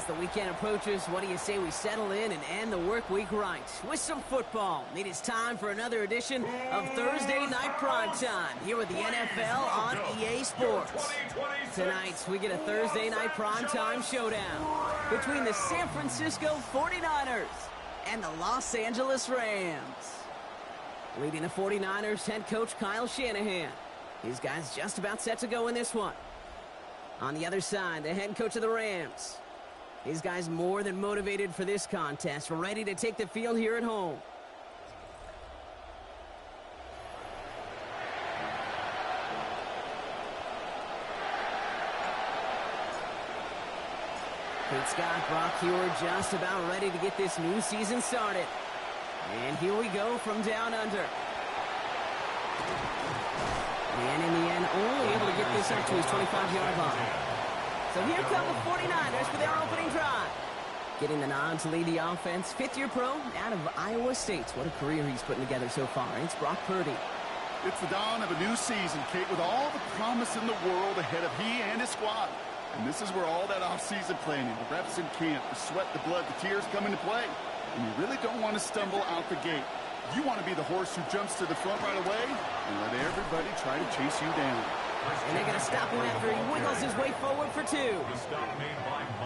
As the weekend approaches, what do you say we settle in and end the work week right with some football? It is time for another edition of Thursday Night Primetime here with the NFL on EA Sports. Tonight, we get a Thursday Night Primetime showdown between the San Francisco 49ers and the Los Angeles Rams. Leading the 49ers, head coach Kyle Shanahan. These guys just about set to go in this one. On the other side, the head coach of the Rams. These guys more than motivated for this contest, ready to take the field here at home. Pete Scott, Brock Huard just about ready to get this new season started. And here we go from down under. And in the end, only able to get this up to his 25-yard line. So here come the 49ers for their opening drive. Getting the nod to lead the offense, fifth-year pro out of Iowa State. What a career he's putting together so far. It's Brock Purdy. It's the dawn of a new season, Kate, with all the promise in the world ahead of he and his squad. And this is where all that off-season planning, the reps in camp, the sweat, the blood, the tears come into play. And you really don't want to stumble out the gate. You want to be the horse who jumps to the front right away and let everybody try to chase you down. And they're going to stop him after he wiggles his way forward for two.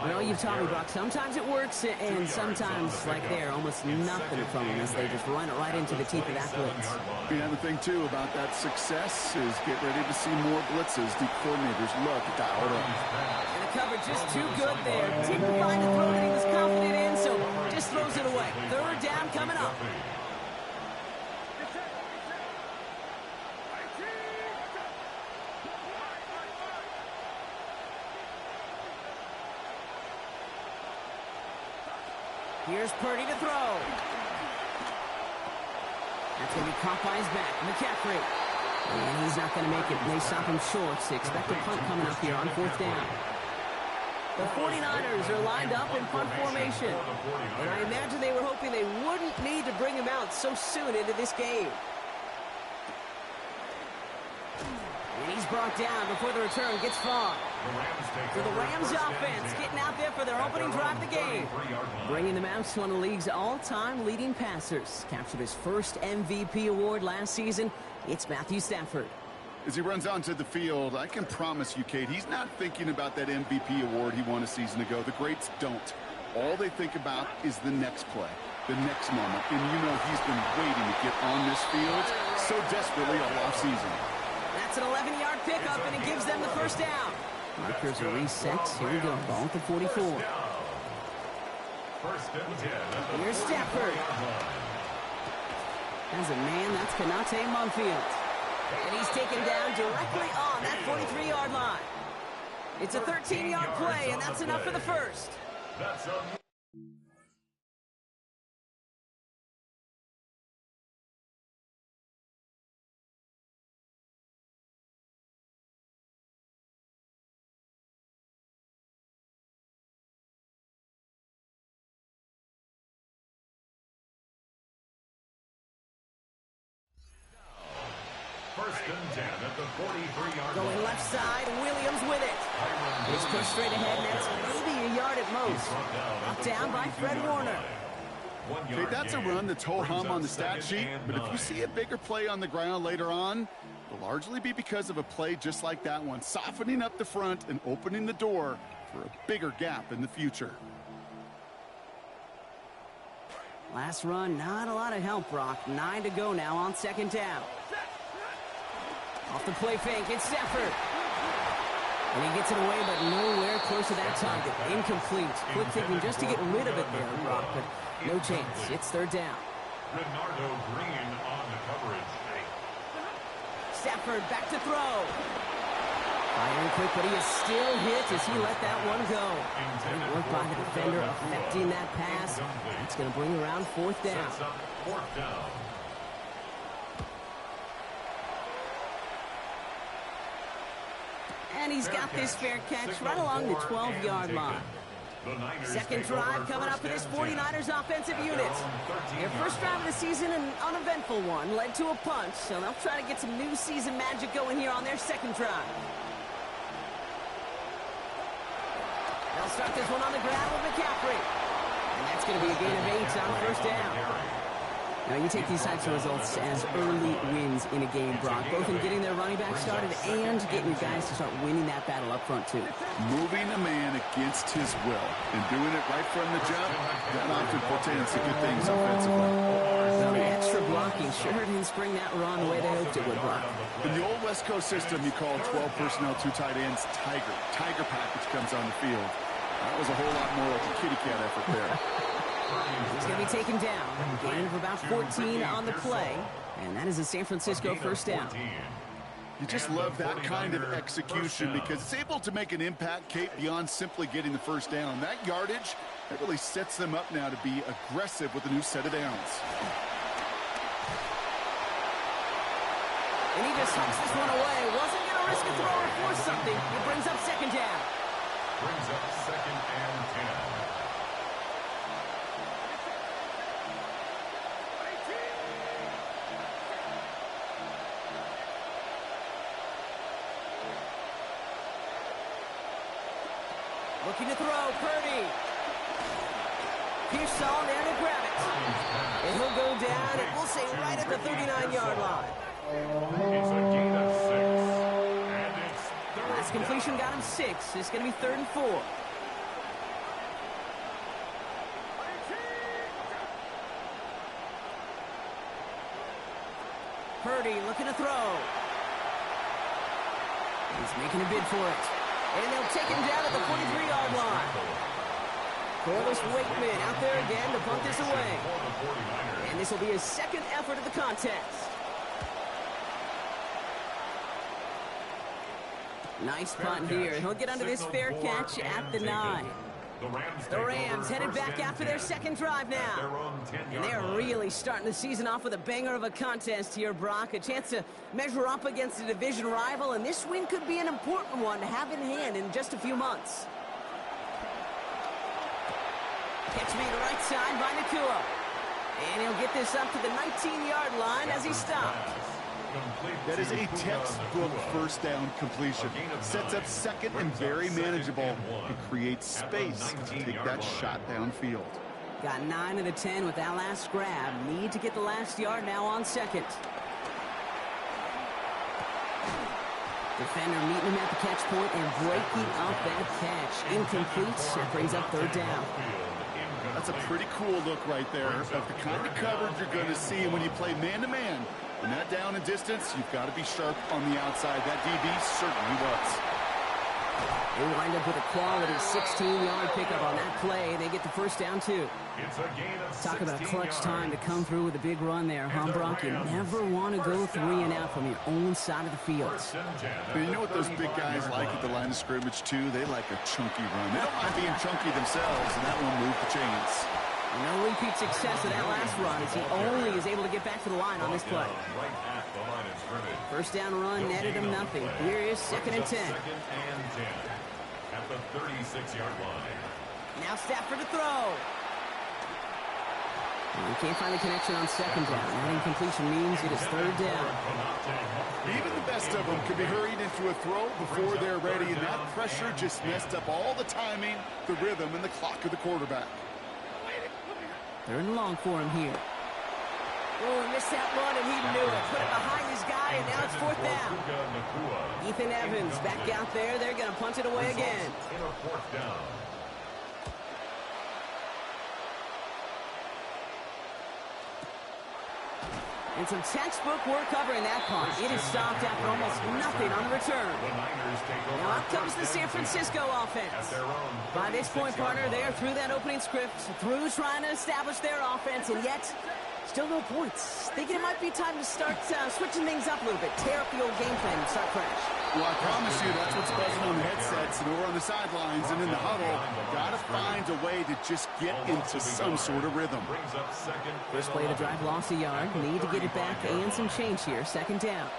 You know, you've taught me, Brock, sometimes it works, and sometimes, like there, almost nothing from them as they just run it right into the teeth of that blitz. Yeah, the thing, too, about that success is get ready to see more blitzes. The coordinators love to dial it up. And the coverage just too good there. Didn't find the throw that he was confident in, so just throws it away. Third down coming up. Here's Purdy to throw. That's going to be caught by his back. McCaffrey. And he's not going to make it. They stop him short. So expect a punt coming up here on fourth down. The 49ers are lined up in punt formation. And I imagine they were hoping they wouldn't need to bring him out so soon into this game. And he's brought down before the return gets far. So the Rams offense getting out there for their opening drive of the game. Bringing them out to one of the league's all-time leading passers. Captured his first MVP award last season. It's Matthew Stafford. As he runs onto the field, I can promise you, Kate, he's not thinking about that MVP award he won a season ago. The greats don't. All they think about is the next play, the next moment. And you know he's been waiting to get on this field so desperately all offseason. That's an 11-yard pickup, and it gives them the first down. Markers are reset. Here we go. Ball at the 44. Here's Stafford. As a man, that's Kanate Munfield. And he's taken down directly on that 43-yard line. It's a 13-yard play, and that's enough for the first. Going left side, Williams with it. He's pushed straight ahead, and that's maybe a yard at most. Brought down by Fred Warner. Okay, that's a run that's ho-hum on the stat sheet, but if you see a bigger play on the ground later on, it'll largely be because of a play just like that one, softening up the front and opening the door for a bigger gap in the future. Last run, not a lot of help, Brock. 9 to go now on second down. Off the play fake, it's Stafford. And he gets it away, but nowhere close to that target. Incomplete. Quick thinking just to get rid of it there, Brock, but no chance. It's third down. Bernardo Green on the coverage. Stafford back to throw. Firing quick, but he is still hit as he let that one go. Good work by the defender affecting that pass. That's going to bring around fourth down. Fourth down. And he's got this fair catch right along the 12-yard line. Second drive coming up for this 49ers offensive unit. Their first drive of the season, an uneventful one, led to a punt, so they'll try to get some new season magic going here on their second drive. They'll start this one on the ground with McCaffrey. And that's going to be a gain of 8 on first down. Now, you take these types of results as early wins in a game, Brock, both in getting their running back started and getting your guys to start winning that battle up front, too. Moving a man against his will and doing it right from the jump, that often portends to good things offensively. Well, the extra blocking sure didn't spring that run the way they hoped it would, Brock. In the old West Coast system, you call 12 personnel, 2 tight ends, Tiger. Tiger package comes on the field. That was a whole lot more like a kitty cat effort there. He's going to be taken down. Gain of about 14 on the play. And that is a San Francisco first down. You just love that kind of execution because it's able to make an impact, Kate, beyond simply getting the first down. That yardage, that really sets them up now to be aggressive with a new set of downs. And he just tucks this one away. Wasn't going to risk a throw or force something. It brings up second down. Brings up 2nd and 10. Looking to throw, Purdy. Pearsall there to grab it. And he'll go down, and we'll say right at the 39-yard line. It's a gain of 6. And it's third Last completion got him 6. It's going to be 3rd and 4. Purdy looking to throw. He's making a bid for it. And they'll take him down at the 43-yard line. Corliss Wakeman out there again to punt this away. And this will be his second effort of the contest. Nice punt here. He'll get under this fair catch at the 9. The Rams headed back after their second drive now. And they're really starting the season off with a banger of a contest here, Brock. A chance to measure up against a division rival, and this win could be an important one to have in hand in just a few months. Catch me to the right side by Nakua. And he'll get this up to the 19-yard line as he stopped. That is a textbook first down completion. Sets up second and very manageable and creates space to take that shot downfield. Got 9 of the 10 with that last grab. Need to get the last yard now on second. Defender meeting him at the catch point and breaking up that catch. Incomplete. That brings up 3rd down. That's a pretty cool look right there of the kind of coverage you're going to see when you play man-to-man. And that down and distance, you've got to be sharp on the outside. That DB certainly was. They wind up with a quality 16-yard pickup on that play. They get the first down, too. It's a gain of Talk about a clutch 16 time to come through with a big run there, huh, Brock? You never want to go 3 and out from your own side of the field. But you know what those big guys like at the line of scrimmage, too? They like a chunky run. They don't mind being chunky themselves, and that one moved the chains. No repeat success of that last run as he only is able to get back to the line on this play. Right at the line of scrimmage. First down run netted him nothing. Here is 2nd and 10. 2nd and 10 at the 36-yard line. Now Stafford to throw. He can't find the connection on second down. That incompletion means it is 3rd down. Even the best of them could be hurried into a throw before they're ready, and that pressure just messed up all the timing, the rhythm, and the clock of the quarterback. 3rd and long for him here. Oh, he missed that run, and he knew it. Put it behind his guy, and now it's 4th down. Ethan Evans back out there. They're going to punt it away again. In a 4th down. And some textbook work covering that punt. It is stopped after almost nothing on the return. Now out comes the San Francisco offense. By this point, partner, they are through that opening script, through trying to establish their offense, and yet still no points. Thinking it might be time to start switching things up a little bit, tear up the old game plan and start fresh. Well, I promise you that's what's buzzing on the headsets and over on the sidelines and in the huddle. Got to find a way to just get into some sort of rhythm. First play of the drive lost a yard. Need to get it back and some change here. 2nd down.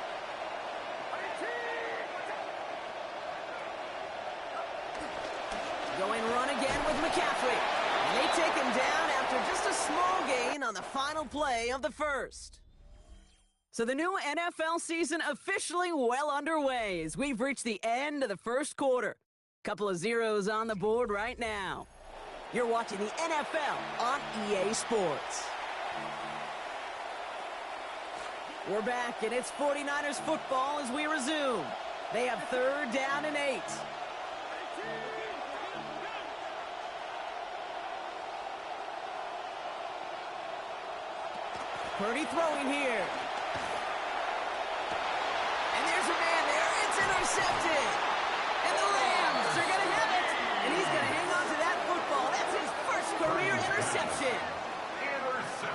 Going run again with McCaffrey. And they take him down after just a small gain on the final play of the first. So the new NFL season officially well underway as we've reached the end of the first quarter. Couple of zeros on the board right now. You're watching the NFL on EA Sports. We're back, and it's 49ers football as we resume. They have 3rd down and 8. Purdy throwing here. And there's a man there. It's intercepted. And the Rams are going to have it. And he's going to hang on to that football. That's his first career interception.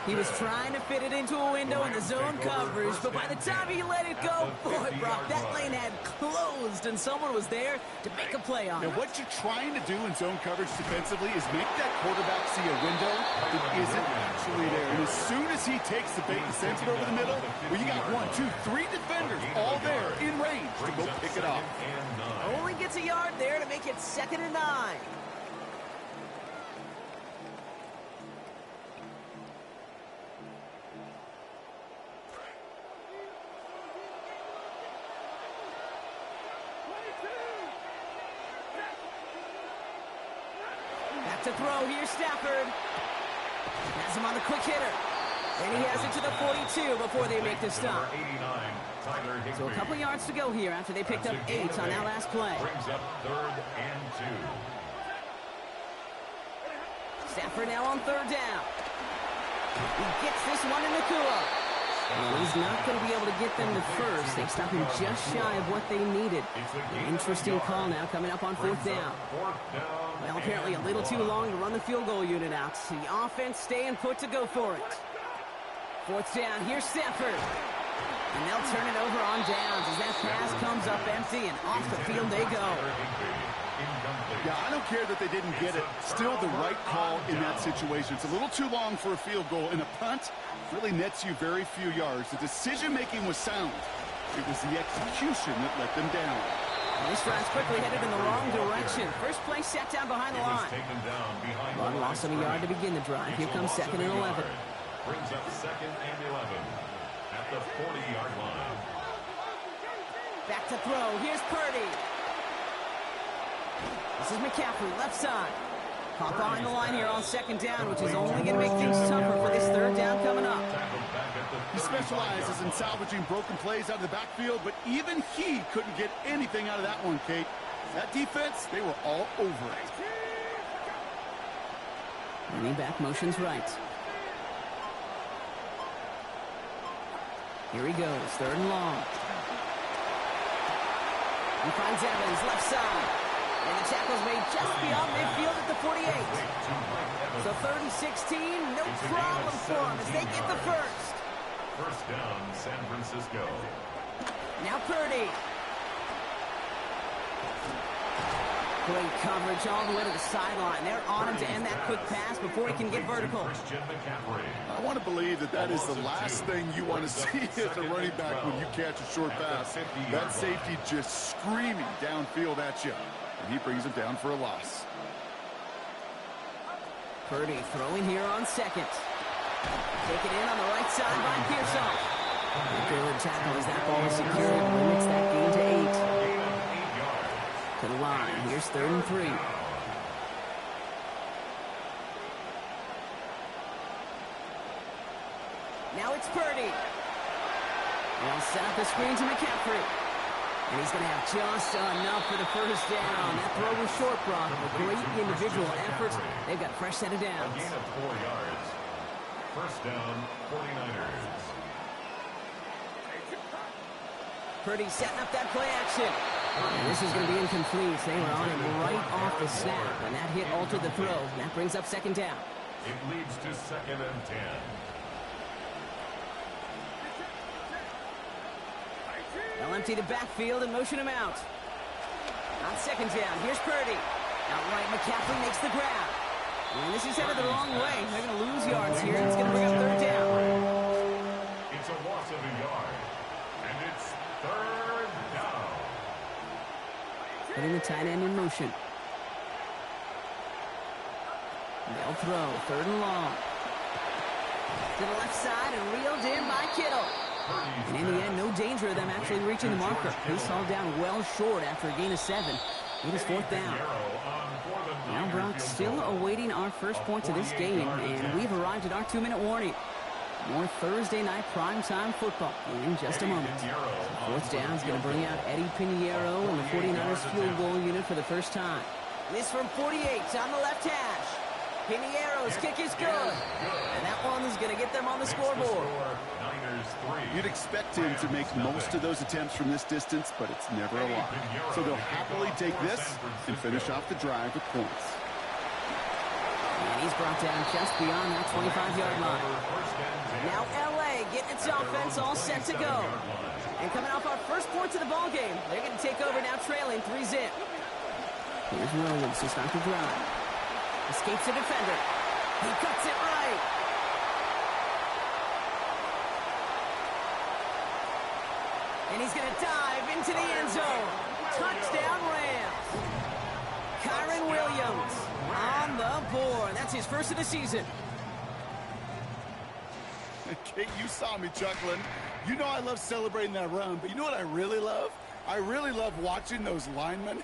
He was trying to fit it into a window in the zone coverage, but by the time he let it go, boy, Brock, that lane had closed, and someone was there to make a play on it. Now, what you're trying to do in zone coverage defensively is make that quarterback see a window that isn't actually there. And as soon as he takes the bait and sends it over the middle, well, you got 1, 2, 3 defenders all there in range to go pick it off. Only gets a yard there to make it 2nd and 9. To throw, here's Stafford. Has him on the quick hitter. And he has it to the 42 before they make the stop. So a couple yards to go here after they picked up 8 on that last play. Brings up 3rd and 2. Stafford now on 3rd down. He gets this one in Nakua. Well, he's not going to be able to get them to first. They stop him just shy of what they needed. An interesting call now coming up on 4th down. Well, apparently a little too long to run the field goal unit out. The offense staying put to go for it. 4th down, here's Stafford. And they'll turn it over on downs as that pass comes up empty and off the field they go. Yeah, I don't care that they didn't get it. Still the right call in that situation. It's a little too long for a field goal, and a punt really nets you very few yards. The decision-making was sound. It was the execution that let them down. And this drive's quickly headed in the wrong direction. First play set down behind the line. Long loss of a yard to begin the drive. Here comes 2nd and 11. Brings up 2nd and 11 at the 40-yard line. Back to throw. Here's Purdy. This is McCaffrey, left side. Caught behind the line here on 2nd down, which is only going to make things tougher for this 3rd down coming up. He specializes in salvaging broken plays out of the backfield, but even he couldn't get anything out of that one, Kate. That defense, they were all over it. Running back motions right. Here he goes, 3rd and long. He finds Evans, left side. And the tackle's made just beyond midfield at the 48. So 3rd and 16, no problem for them as they get the first. First down, San Francisco. Now Purdy. Great coverage all the way to the sideline. They're on him to end that quick pass before he can get vertical. I want to believe that that is the last thing you want to see as a running back when you catch a short pass. That safety just screaming downfield at you. And he brings it down for a loss. Purdy throwing here on 2nd. Take it in on the right side by Pearson. Good tackle as that ball is secured. Limits that gain to 8. To the line. Here's 3rd and 3. Now it's Purdy. They'll set up the screen to McCaffrey. And he's going to have just enough for the first down. That throw was short, Brock. A great individual effort. They've got a fresh set of downs. A gain of 4 yards. First down, 49ers. Purdy setting up that play action. And this is going to be incomplete. They were on him right off the snap. And that hit altered the throw. And that brings up 2nd down. It leads to 2nd and 10. They'll empty the backfield and motion him out. On 2nd down, here's Purdy. Outright, McCaffrey makes the grab. And this is headed the wrong way. They're going to lose yards here. It's going to bring up 3rd down. It's a loss of a yard. And it's 3rd down. Putting the tight end in motion. They'll throw, 3rd and long. To the left side and reeled in by Kittle. And in the end, no danger of them actually reaching the marker. He saw down well short after a gain of 7. It is fourth down. Now Brock still awaiting our first points of this game, and we've arrived at our 2-minute warning. More Thursday night primetime football in just a moment. Fourth down is going to bring out Eddie Pinheiro and the 49ers field goal unit for the first time. This from 48 on the left hash. Pinheiro's kick is good. And that one is going to get them on the scoreboard. You'd expect him to make most of those attempts from this distance, but it's never a lot. So they'll happily take this and finish off the drive with points. And he's brought down just beyond that 25-yard line. Now L.A. getting its offense all set to go. And coming off our first points of the ball game, they're going to take over now trailing 3-zip. Here's Williams to start the drive. Escapes the defender. He cuts it right. And he's going to dive into the end zone. Touchdown Rams. Kyren Williams on the board. That's his first of the season. Kate, you saw me chuckling. You know I love celebrating that run, but you know what I really love? I really love watching those linemen.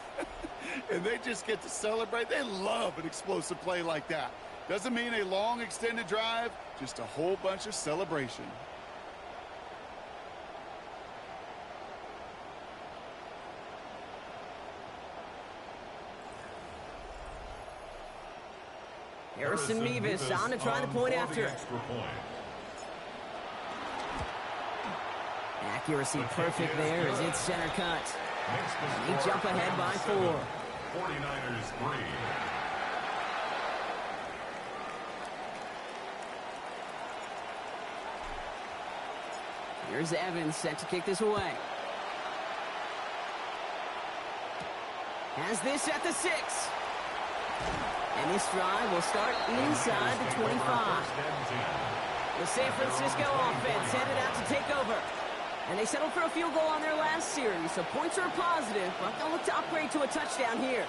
And they just get to celebrate. They love an explosive play like that. Doesn't mean a long extended drive, just a whole bunch of celebration. Harrison Mevis on to try the point after. Accuracy perfect there as it's center cut. He jump ahead by 4. 49ers 3. Here's Evans set to kick this away. Has this at the 6. And this drive will start inside the 25. The San Francisco offense headed out to take over. And they settled for a field goal on their last series, so points are positive, but they'll look to upgrade to a touchdown here.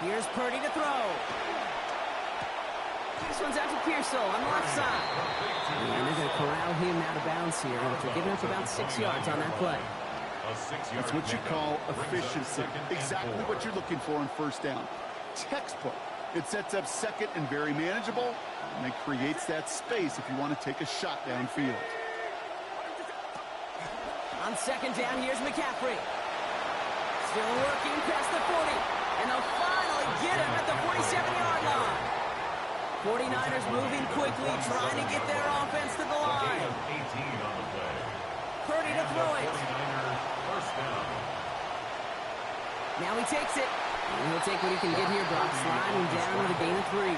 Here's Purdy to throw. This one's out to Pearsall on the left side. And they're going to corral him out of bounds here after giving up about 6 yards on that play. That's what you call efficiency. Exactly what you're looking for in first down. Textbook. It sets up second and very manageable, and it creates that space if you want to take a shot downfield. On second down, here's McCaffrey. Still working past the 40. And they'll finally get him at the 47-yard line. 49ers moving quickly, trying to get their offense to the line. Purdy to throw it. Now he takes it. And he'll take what he can get here, Brock. Sliding down with a gain of 3.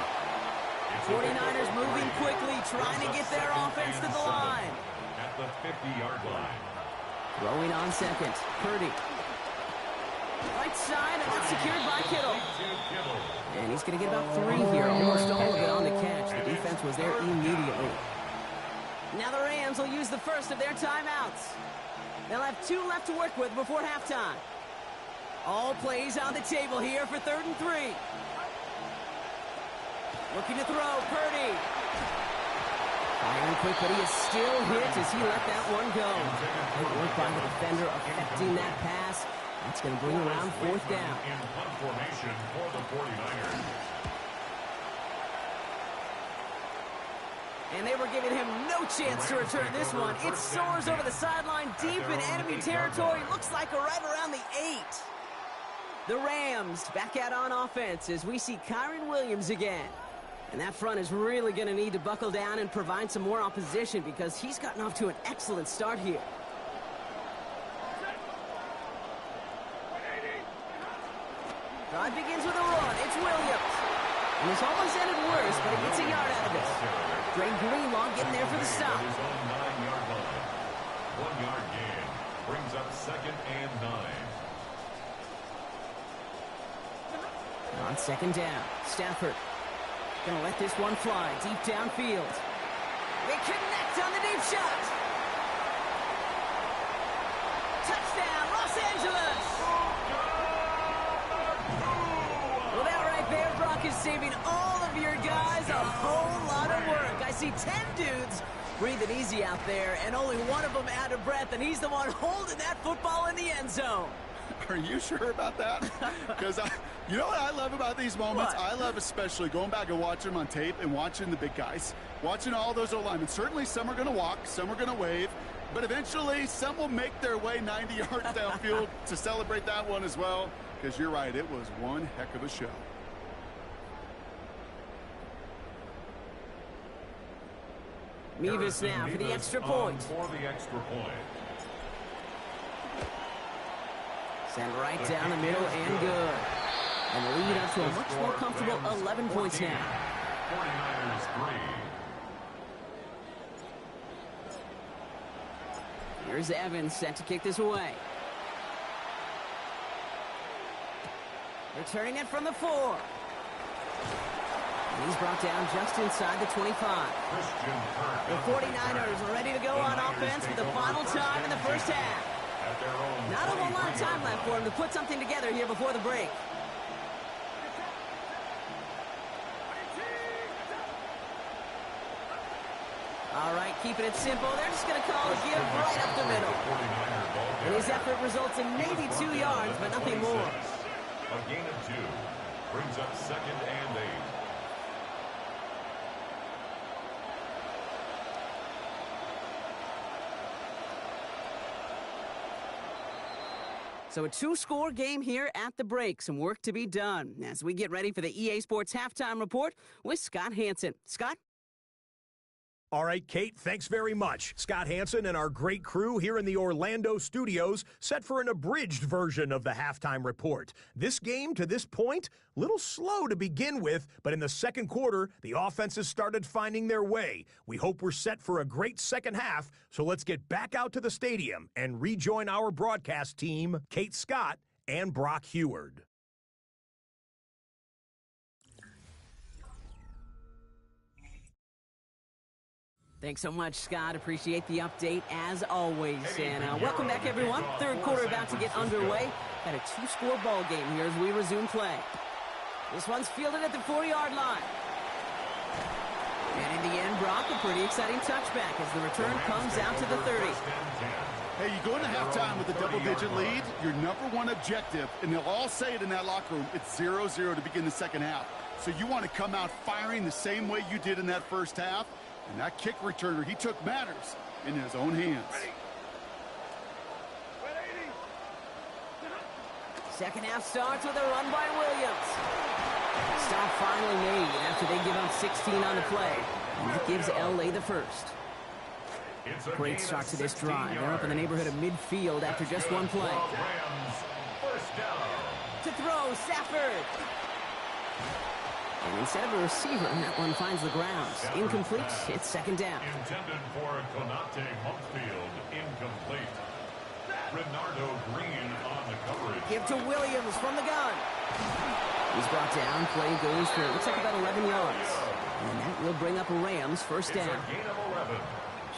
49ers moving quickly, trying to get their offense to the line. At the 50-yard line. Throwing on second. Purdy. Right side, and that's secured by Kittle. And he's going to get about 3 here. Almost all of it on the catch. The defense was there immediately. Now the Rams will use the first of their timeouts. They'll have 2 left to work with before halftime. All plays on the table here for 3rd and 3. Looking to throw, Purdy. Firing quick, but he is still hit as he let that one go. Good work by the defender affecting that pass. That's going to bring around 4th down. In punt formation for the 49ers. And they were giving him no chance to return this one. It soars over the sideline deep in enemy territory. Looks like right around the 8. The Rams back out on offense as we see Kyren Williams again. And that front is really going to need to buckle down and provide some more opposition because he's gotten off to an excellent start here. Drive begins with a run. It's Williams. And this almost ended worse, but he gets a yard out of it. Dre Greenlaw getting there for the stop. 9-yard line. 1-yard gain. Brings up 2nd and 9. On second down, Stafford gonna let this one fly deep downfield. They connect on the deep shot. Touchdown, Los Angeles! Well, that right there, Brock, is saving all of your guys a whole lot of work. I see 10 dudes breathing easy out there, and only one of them out of breath, and he's the one holding that football in the end zone. Are you sure about that? Because you know what I love about these moments? What? I love especially going back and watching them on tape and watching the big guys, watching all those O-linemen. Certainly some are going to walk, some are going to wave, but eventually some will make their way 90 yards downfield to celebrate that one as well, because you're right, it was one heck of a show. Mevis now for the extra point. For the extra point. Send right down the middle and good. And the lead up to a much more comfortable 11 points now. 49ers 3. Here's Evans set to kick this away. Returning it from the 4. And he's brought down just inside the 25. The 49ers are ready to go on offense for the final time in the first half. Not a whole lot of time left for him to put something together here before the break. All right, keeping it simple. They're just going to call a give right up the middle. And his effort results in maybe 2 yards, but nothing more. A gain of 2 brings up 2nd and 8. So a 2-score game here at the break. Some work to be done as we get ready for the EA Sports Halftime Report with Scott Hansen. Scott? All right, Kate, thanks very much. Scott Hansen and our great crew here in the Orlando studios set for an abridged version of the halftime report. This game, to this point, a little slow to begin with, but in the second quarter, the offenses started finding their way. We hope we're set for a great second half, so let's get back out to the stadium and rejoin our broadcast team, Kate Scott and Brock Heward. Thanks so much, Scott. Appreciate the update as always. And welcome back, everyone. Third quarter about to get underway. Got a 2-score ball game here as we resume play. This one's fielded at the 4-yard line. And in the end, Brock, a pretty exciting touchback as the return comes out to the 30. Hey, you go into halftime with a double-digit lead, your number one objective, and they'll all say it in that locker room, it's 0-0 to begin the second half. So you want to come out firing the same way you did in that first half. And that kick returner, he took matters in his own hands. Second half starts with a run by Williams. Stop finally made after they give up 16 on the play. And that gives LA the first. Great start to this drive. They're up in the neighborhood of midfield after just one play. To throw, Stafford. And instead of a receiver, that one finds the ground. Incomplete, it's second down. Intended for Konate Humpfield, incomplete. Renardo Green on the coverage. Give to Williams from the gun. He's brought down, play goes for, looks like about 11 yards. And that will bring up Rams first down. It's a gain of 11.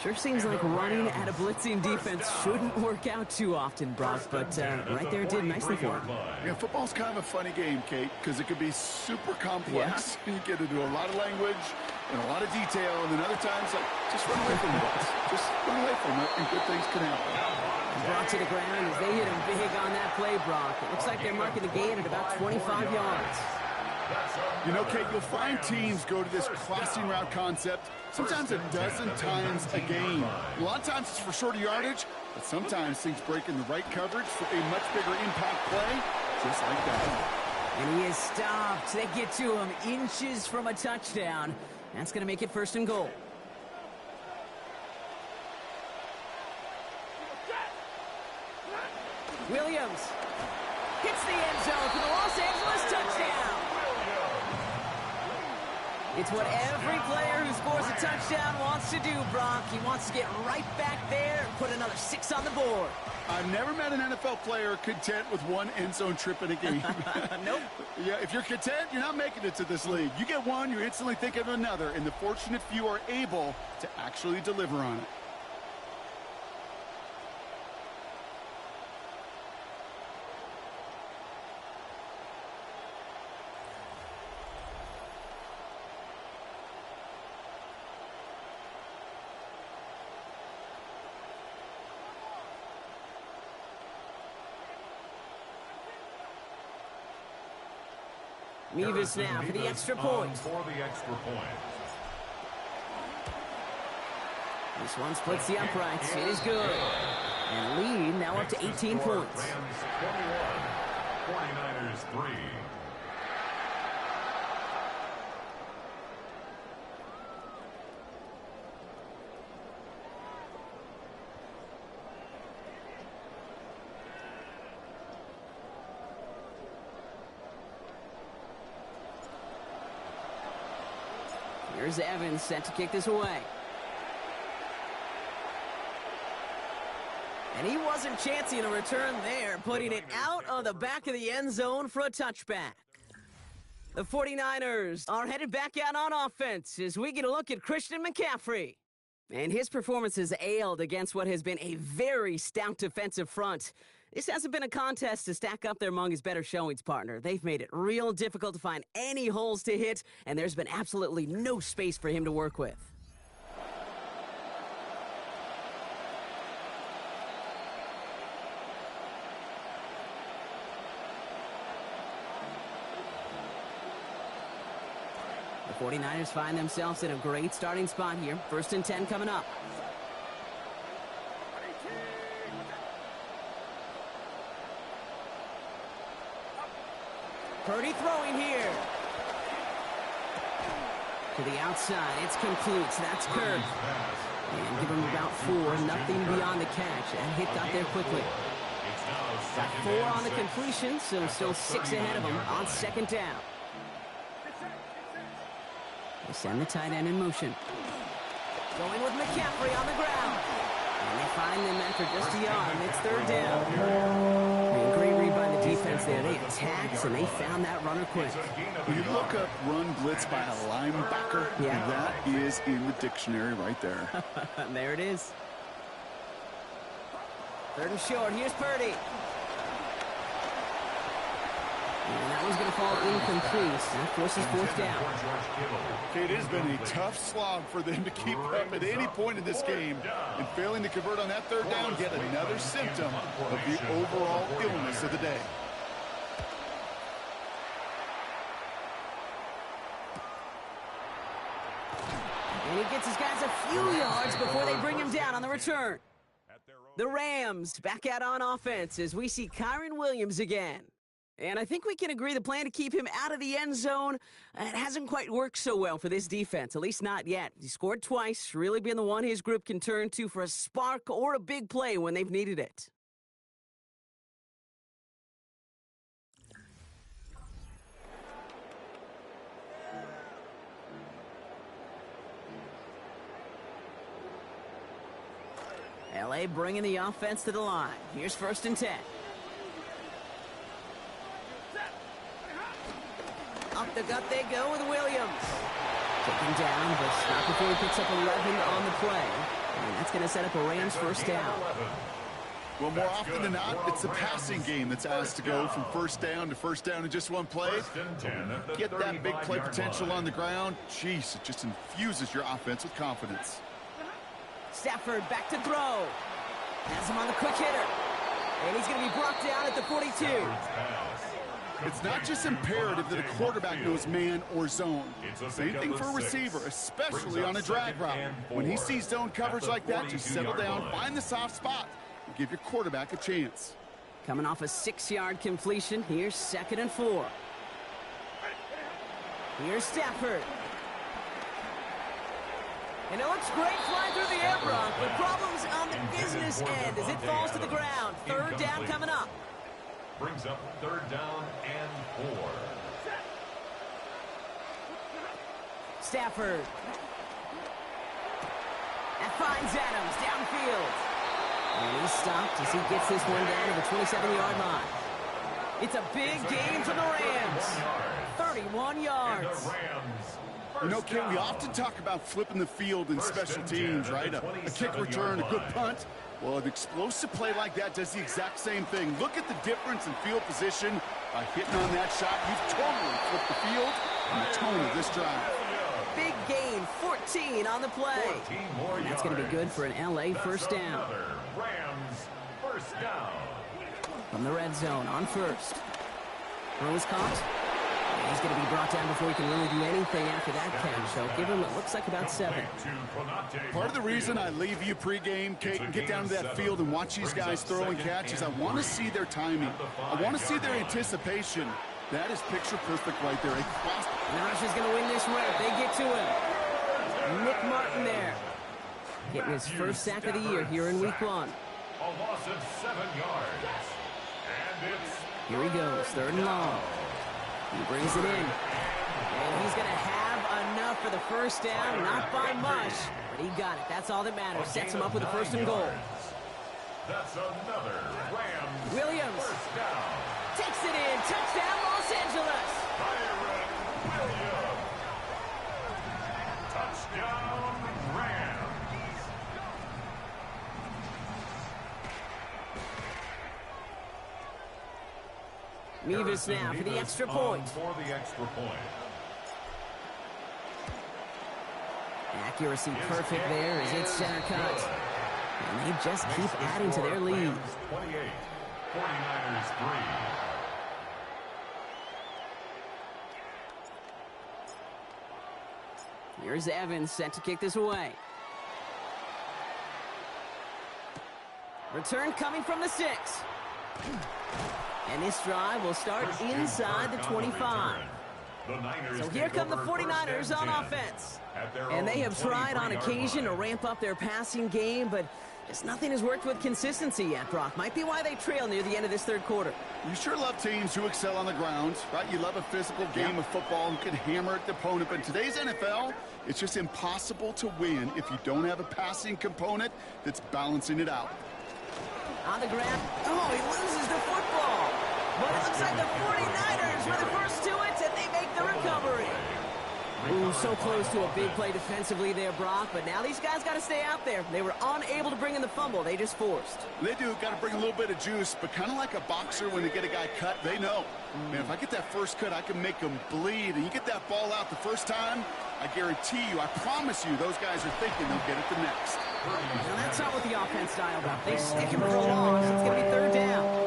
Sure seems like running at a blitzing defense shouldn't work out too often, Brock, but right there it did nicely for him. Yeah, football's kind of a funny game, Kate, because it can be super complex. Yeah. You get into a lot of language and a lot of detail, and then other times, like, just run away from it. Just run away from it, and good things can happen. Brought to the ground as they hit him big on that play, Brock. It looks like they're marking the gain at about 25 yards. You know, Kate, you'll find teams go to this crossing route concept sometimes a dozen times a game. A lot of times it's for shorter yardage, but sometimes things break in the right coverage for a much bigger impact play, just like that. And he is stopped. They get to him inches from a touchdown. That's going to make it first and goal. Williams hits the end zone for the Los Angeles touchdown. It's what every player who scores a touchdown wants to do, Brock. He wants to get right back there and put another 6 on the board. I've never met an NFL player content with one end zone trip in a game. Nope. Yeah, if you're content, you're not making it to this league. You get one, you're instantly thinking of another, and the fortunate few are able to actually deliver on it. Mevis now for the extra point. For the extra point. This one splits the uprights. It is good. And lead now up to 18 points. Rams 21, 49ers 3. Here's Evans set to kick this away. And he wasn't chancing a return there, putting it out of the back of the end zone for a touchback. The 49ers are headed back out on offense as we get a look at Christian McCaffrey. And his performance has ailed against what has been a very stout defensive front. This hasn't been a contest to stack up there among his better showings, partner. They've made it real difficult to find any holes to hit, and there's been absolutely no space for him to work with. The 49ers find themselves in a great starting spot here. 1st and 10 coming up. Purdy throwing here. To the outside, it's complete. That's Kirk. And give him about 4, nothing beyond the catch. And hit got there quickly. Got 4 on the completion, so still 6 ahead of him on 2nd down. They send the tight end in motion. Going with McCaffrey on the ground. And they find him after just a yard. It's 3rd down. And great read by the defense there. They attacked, and they found that runner quick. When you look up run blitz by a linebacker, that is in the dictionary right there. There it is. 3rd and short. Here's Purdy. And that was going to fall incomplete. That forces 4th down. It has been a tough slog for them to keep up at any point in this game. And failing to convert on that 3rd down, yet another symptom of the overall illness of the day. And he gets his guys a few yards before they bring him down on the return. The Rams back out on offense as we see Kyren Williams again. And I think we can agree the plan to keep him out of the end zone, it hasn't quite worked so well for this defense, at least not yet. He scored twice, really being the one his group can turn to for a spark or a big play when they've needed it. LA bringing the offense to the line. Here's 1st and 10. Up the gut they go with Williams. Taken down, but not before he picks up 11 on the play. And that's going to set up a Rams 1st down. Well, more often than not, it's the passing game that's asked to go from 1st down to 1st down in just one play. Get that big play potential on the ground. Jeez, it just infuses your offense with confidence. Stafford back to throw. Has him on the quick hitter. And he's going to be brought down at the 42. It's not just imperative that a quarterback knows man or zone. Same thing for a receiver, especially on a drag route. When he sees zone coverage like that, just settle down, find the soft spot, and give your quarterback a chance. Coming off a 6-yard completion, here's 2nd and 4. Here's Stafford. And it looks great flying through the air, Brock, but problems on the business end as it falls to the ground. 3rd down coming up. Brings up 3rd down and 4. Stafford. That finds Adams downfield. And he's stopped as he gets this one down to the 27-yard line. It's a big game for the Rams. 31 yards. You know, Ken, we often talk about flipping the field in special teams, right? A kick return, a good punt. Well, an explosive play like that does the exact same thing. Look at the difference in field position. By hitting on that shot, you've totally flipped the field and the tone of this drive. Big gain, 14 on the play. That's going to be good for an LA 1st down. Rams 1st down. From the red zone on 1st. Throw is caught. He's going to be brought down before he can really do anything after that catch. So give him, it looks like about 7. Part of the reason I leave you pregame, Kate, and get down to that field and watch these guys throw and catch is I want to see their timing. I want to see their anticipation. That is picture perfect right there. Nash is going to win this rep. They get to him. Nick Martin there. Getting his first sack of the year here in week 1. A loss of 7 yards. And it's... Here he goes, 3rd and long. He brings it in. And he's going to have enough for the first down. Not by much, but he got it. That's all that matters. Sets him up with a 1st and goal. That's another Rams Williams first down. takes it in. Touchdown, Los Angeles. Byron Williams. Touchdown, Rams. Mevis now for the extra point. For the extra point. Accuracy perfect there as it's center cut. And they just keep adding to their lead. 28, 49ers 3. Here's Evans set to kick this away. Return coming from the 6. And this drive will start inside the 25. So here come the 49ers on offense. And they have tried on occasion to ramp up their passing game, but just nothing has worked with consistency yet, Brock. Might be why they trail near the end of this 3rd quarter. You sure love teams who excel on the ground, right? You love a physical game of football who can hammer at the opponent. But in today's NFL, it's just impossible to win if you don't have a passing component that's balancing it out. On the ground. Oh, he loses the football. But it looks like the 49ers were the first to it, and they make the recovery. Ooh, so close to a big play defensively there, Brock. But now these guys got to stay out there. They were unable to bring in the fumble. They just forced. They do. Got to bring a little bit of juice. But kind of like a boxer when they get a guy cut, they know. Man, if I get that first cut, I can make them bleed. And you get that ball out the first time, I guarantee you, I promise you, those guys are thinking they'll get it the next. Now that's not what the offense dialed up. They stick him for a loss. It's going to be 3rd down.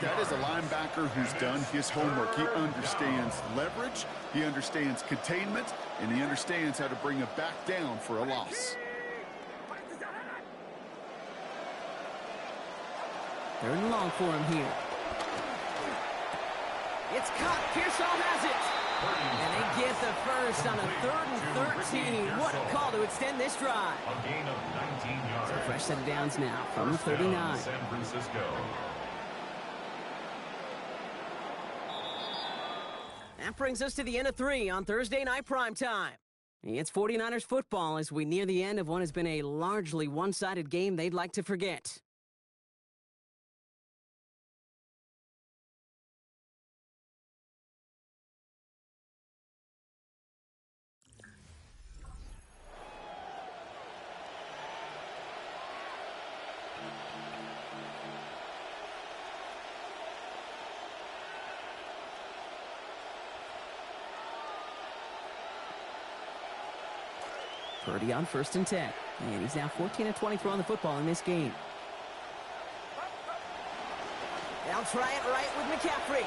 That is a linebacker who's done his homework. He understands leverage, he understands containment, and he understands how to bring a back down for a loss. 3rd and long for him here. It's caught. Pearsall has it. And they get the first on a 3rd and 13. What a call to extend this drive. A gain of 19 yards. So fresh set of downs now from 39. San Francisco. That brings us to the end of 3 on Thursday Night Primetime. It's 49ers football as we near the end of what has been a largely one-sided game they'd like to forget. Purdy on 1st and 10. And he's now 14 of 20 throwing the football in this game. They'll try it right with McCaffrey.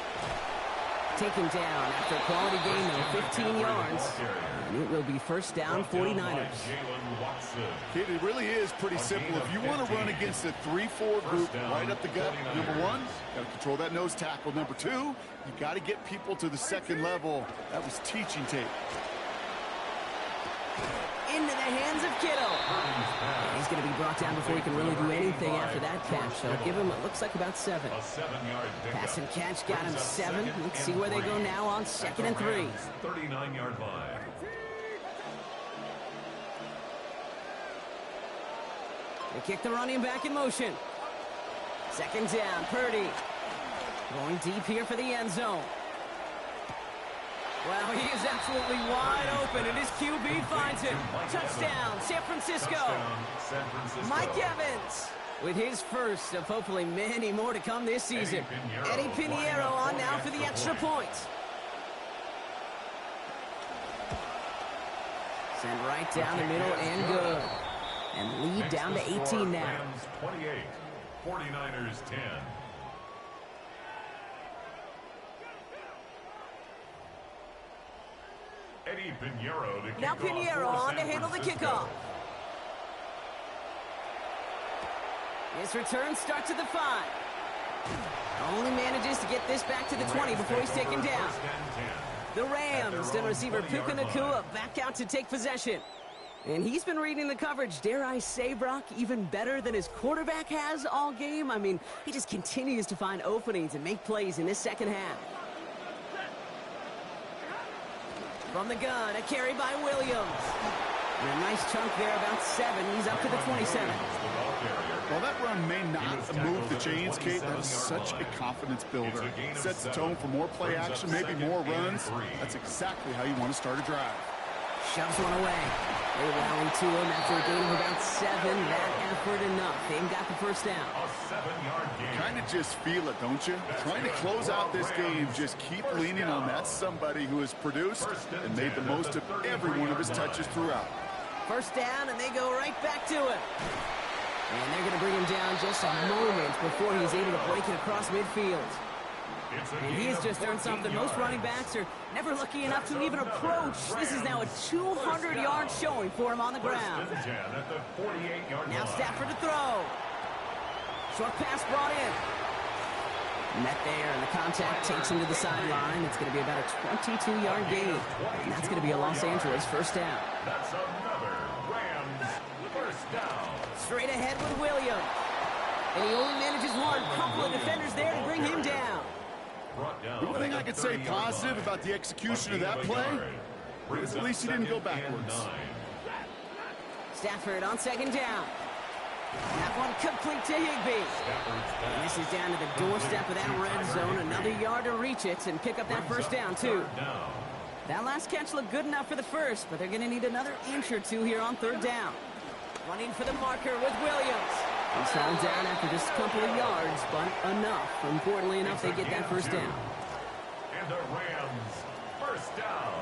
Taken down after a quality gain of 15 yards. And it will be 1st down, 49ers. It really is pretty simple. If you want to run against a 3-4 group right up the gut, number 1, got to control that nose tackle. Number 2, you got to get people to the 2nd level. That was teaching tape. Into the hands of Kittle. He's going to be brought down before he can really do anything after that catch. So give him, it looks like about 7. Pass and catch got him 7. Let's see where they go now on 2nd and 3. 39-yard line. They kick the running back in motion. 2nd down, Purdy. Going deep here for the end zone. Well, he is absolutely wide open, and his QB finds him. Touchdown, San Francisco. Mike Evans with his first of hopefully many more to come this season. Eddie Pinheiro on now for the extra point. Send right down the middle and good. And lead down to 18 now. Rams 28, 49ers 10. Eddie Pinheiro to kick Now off Pinheiro for on to San handle the Francisco. kickoff. His return starts at the 5. Only manages to get this back to the 20 before he's taken down. The Rams and receiver Puka Nacua back out to take possession. And he's been reading the coverage, dare I say, Brock, even better than his quarterback has all game. I mean, he just continues to find openings and make plays in this second half. From the gun, a carry by Williams. And a nice chunk there, about 7. He's up to the 27. While that run may not move the chains, Kate, that is such a confidence builder. It sets the tone for more play action, maybe more runs. That's exactly how you want to start a drive. Shoves one away. They rally to him after a gain of about 7. That effort enough. They've got the first down. A 7-yard gain. Kind of just feel it, don't you? Trying to close out this game, just keep leaning on that somebody who has produced and made the most of every one of his touches throughout. First down, and they go right back to it. And they're going to bring him down just a moment before he's able to break it across midfield. And he has just earned something most running backs are never lucky enough to even approach. This is now a 200-yard showing for him on the ground. Now Stafford to throw. Short pass brought in. Met there, and the contact takes him to the sideline. It's going to be about a 22-yard gain. And that's going to be a Los Angeles first down. That's another Rams first down. Straight ahead with Williams. And he only manages one. Couple of defenders there to bring him down. The one thing I could say positive about the execution of that play is at least he didn't go backwards. Stafford on second down. That one complete to Higbee. And this is down to the doorstep of that red zone. Another yard to reach it and pick up that first down, too. That last catch looked good enough for the first, but they're going to need another inch or two here on third down. Running for the marker with Williams. He's fallen down after just a couple of yards, but enough. Importantly enough, they get that first down. And the Rams first down.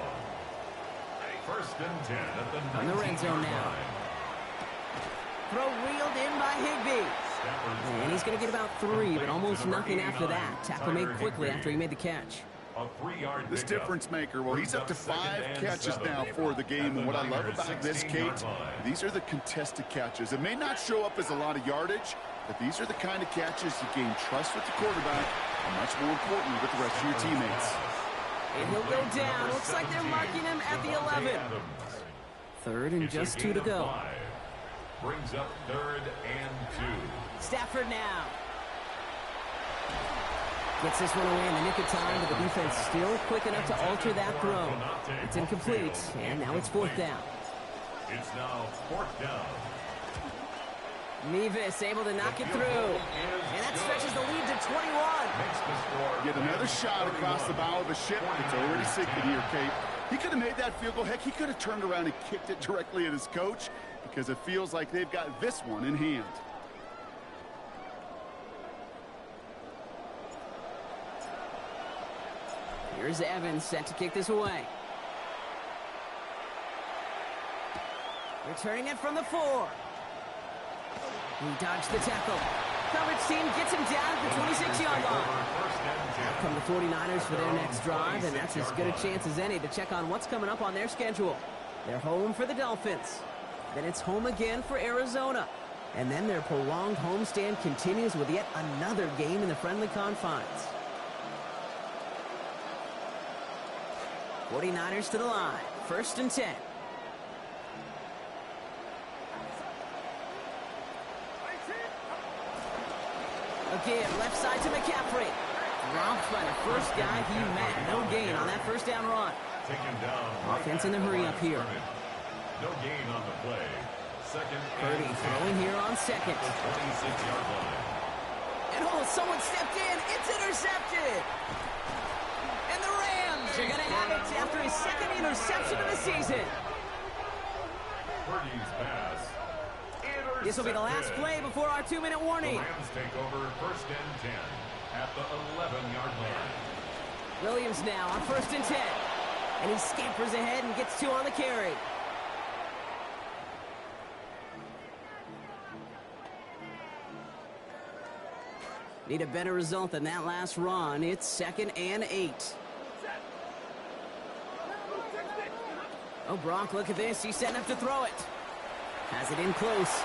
First and 10 at the On the red zone now. Throw reeled in by Higbee. And he's going to get about 3, but almost nothing after that. Tackle made quickly after he made the catch. This difference maker, well, he's up to 5 catches now for the game. And what I love about this, Kate, these are the contested catches. It may not show up as a lot of yardage, but these are the kind of catches you gain trust with the quarterback, and much more importantly with the rest of your teammates. And he'll go down. Looks like they're marking him at the 11. Third and just 2 to go. Brings up third and 2. Stafford now. Gets this one away in the nick of time, but the defense still quick enough to alter that throw. It's incomplete, and now it's fourth down. It's now fourth down. Nevis able to knock it through. And that stretches the lead to 21. Yet another shot across the bow of a ship. It's already sinking here, Kate. He could have made that field goal. Heck, he could have turned around and kicked it directly at his coach because it feels like they've got this one in hand. Here's Evans set to kick this away. Returning it from the 4. He dodged the tackle. Coverage team gets him down at the 26-yard line. Out come the 49ers for their next drive, and that's as good a chance as any to check on what's coming up on their schedule. They're home for the Dolphins. Then it's home again for Arizona. And then their prolonged homestand continues with yet another game in the friendly confines. 49ers to the line. First and 10. Again, left side to McCaffrey. Dropped by the first guy he met. No gain on that first down run. Offense in the hurry up here. No gain on the play. Second Purdy throwing here on second. 26-yard line. And oh, someone stepped in. It's intercepted. And the Rams are going to have it after his second interception of the season. Purdy's pass. This will be the last play before our 2-minute warning. The Rams take over first and 10 at the 11-yard line. Williams now on first and 10. And he scampers ahead and gets 2 on the carry. Need a better result than that last run. It's second and 8. Oh, Brock, look at this. He's setting up to throw it. Has it in close.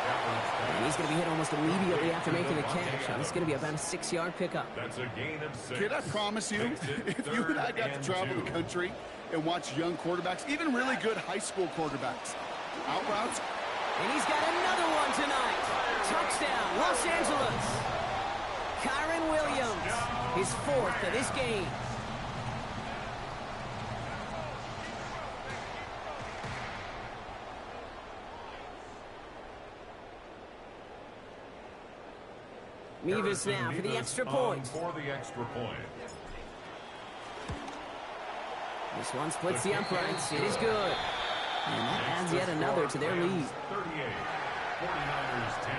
And he's going to be hit almost immediately after making the catch. And it's going to be about a 6-yard pickup. That's a gain of 6. Kid, I promise you, if you and I got to travel the country and watch young quarterbacks, even really good high school quarterbacks, out routes. And he's got another one tonight. Touchdown, Los Angeles. Kyron Williams, his 4th of this game. Mevis now for the extra point. For the extra point. This one splits the uprights. It is good. And that adds yet another to their lead. 38, 49ers 10.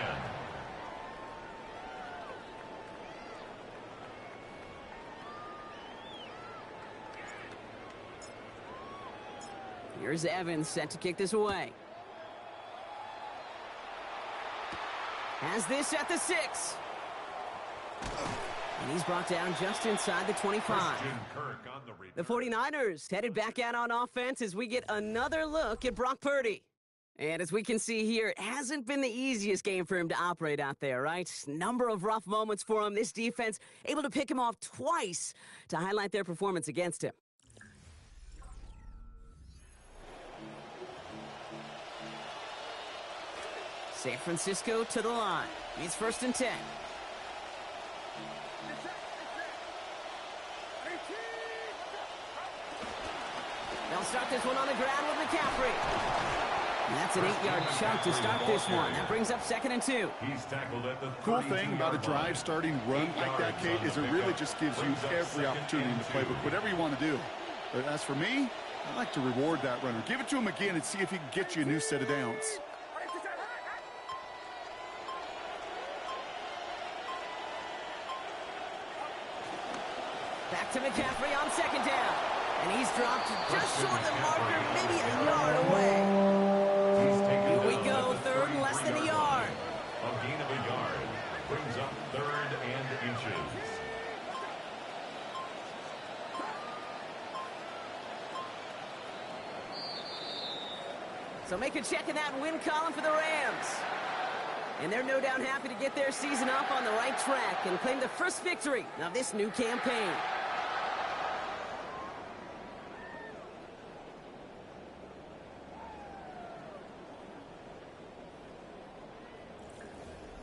Here's Evans set to kick this away. Has this at the 6. And he's brought down just inside the 25. The 49ers headed back out on offense as we get another look at Brock Purdy. And as we can see here, it hasn't been the easiest game for him to operate out there, right? Number of rough moments for him. This defense able to pick him off twice to highlight their performance against him. San Francisco to the line. It's 1st and 10. They'll start this one on the ground with McCaffrey. And that's an 8-yard chunk to start this one. That brings up 2nd and 2. He's tackled at the Cool thing about a drive starting run like that, Kate, is it really just gives you every opportunity in the playbook, whatever you want to do. But as for me, I like to reward that runner. Give it to him again and see if he can get you a new set of downs. Back to McCaffrey on 2nd down. And he's dropped just short of the marker, maybe a yard away. Here we go, 3rd and less than a yard. A gain of a yard brings up 3rd and inches. So make a check in that win column for the Rams. And they're no doubt happy to get their season off on the right track and claim the first victory of this new campaign.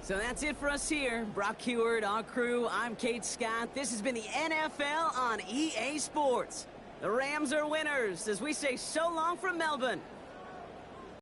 So that's it for us here. Brock Heward, our crew, I'm Kate Scott. This has been the NFL on EA Sports. The Rams are winners as we say so long from Melbourne.